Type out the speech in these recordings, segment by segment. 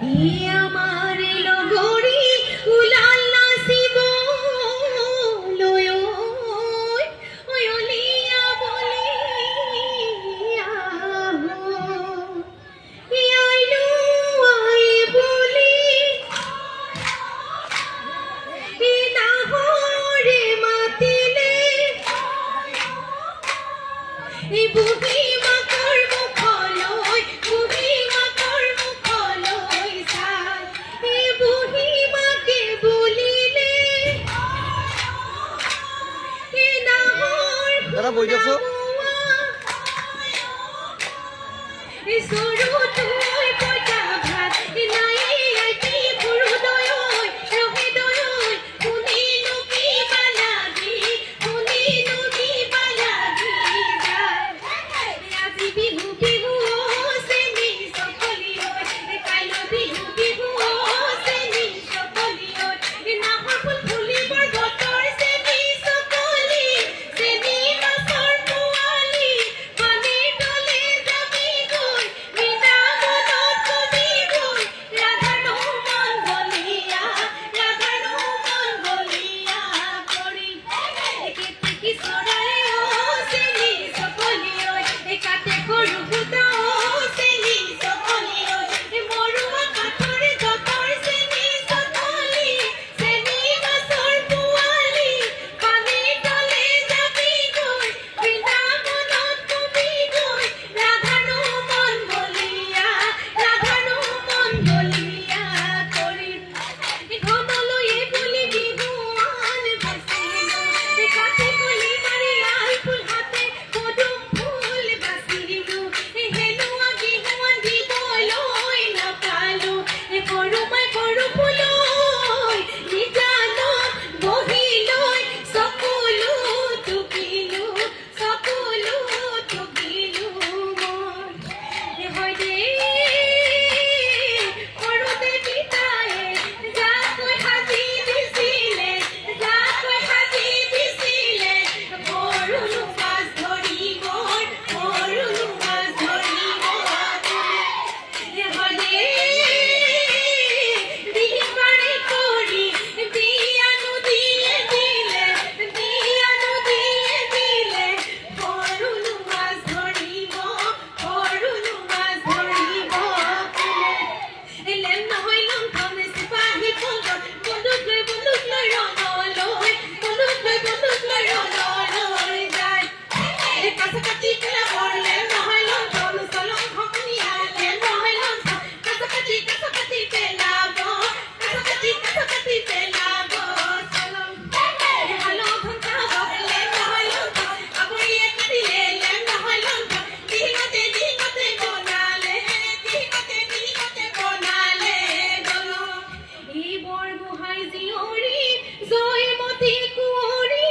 আমাৰ লগৰী উলাল নাচিব লৈ ঐ অলিয়া বলিয়া আইলো আই বুলি নাহৰে মাতিলে বুঢ়ী মাকৰ মুখলৈ বুঢ়ী মাকৰ মুখলৈ চাই বুঢ়ী মাকে বুলিলে নাহৰ দাদা বহি দিয়কচোন সৰু তুই পইতা ভাত নাই আজি সৰু দৈ ৰহি দৈ শুনিনো কি পালাগি শুনিনো কি পালাগি আজি বিহু বিহু চেনি চকলি কাইলৈ বিহু বিহু চেনি চকলি নাহৰ ফুল ফুলিবৰ বতৰ চেনি চকলি চেনি মাছৰ পোৱালি পানীৰ তলে যাবি গৈ বিনা মনত কবি গৈ ৰাধানো মন বলিয়া কৰি কেতেকী চৰাই চেনি চকলি কাটে সৰু ফুটা চেনি চকলি মৰুৱা কাঠৰে যতৰ চেনি চকলি চেনি মাছৰ পোৱালি পানীৰ তলে যাবি গৈ বিনা মনত কবি গৈ ৰাধানো মন বলিয়া কৰি ঘনলৈয়ে বুলি বিহুৱান বাচিলো কাঠি কলি মাৰি আই ফুল হাতে পদুম ফুল বাচিলো হেলুৱা বিহুৱান দিবলৈ নাপালো সৰু মাই সৰু ফুলৈ নিজানত বহিলৈ চকুলো টুকিলো মই হয় দেই সৰুতে পিতায়ে যাকৈ সাজি দিছিলে সৰুনো মাছ ধৰিব হয় দেই দিবাৰে কৰি বিয়ানো দিয়ে দিলে সৰুনো মাছ ধৰিব লেম নহয় লণ্ঠন চিপাহী পলট বন্দুক লৈ ৰণলৈ যায় কাছ কাটি পেলাবৰ লেম নহয় লণ্ঠন চলং ভকনীয়া লেম নহয় লণ্ঠন কাছ কাটি পেলাব চলং হালো ঘণ্টা লেম নহয় লণ্ঠন আগুৰিয়ে কাটিলে লেম নহয় লণ্ঠন দিনতে বনালে গলো এই বৰগোহাঁই জীয়ৰী জয়মতী কুঁৱৰী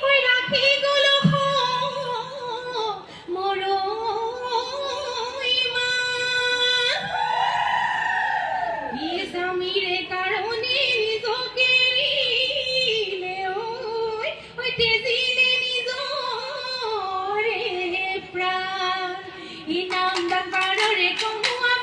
ঐ ৰাখি গ'ল মৰৈ স্বামীৰে কাৰণে নিজকে এৰিলে ঐ তেজিলে নিজৰে প্ৰাণ নাম ডাকাৰৰে কহুৱা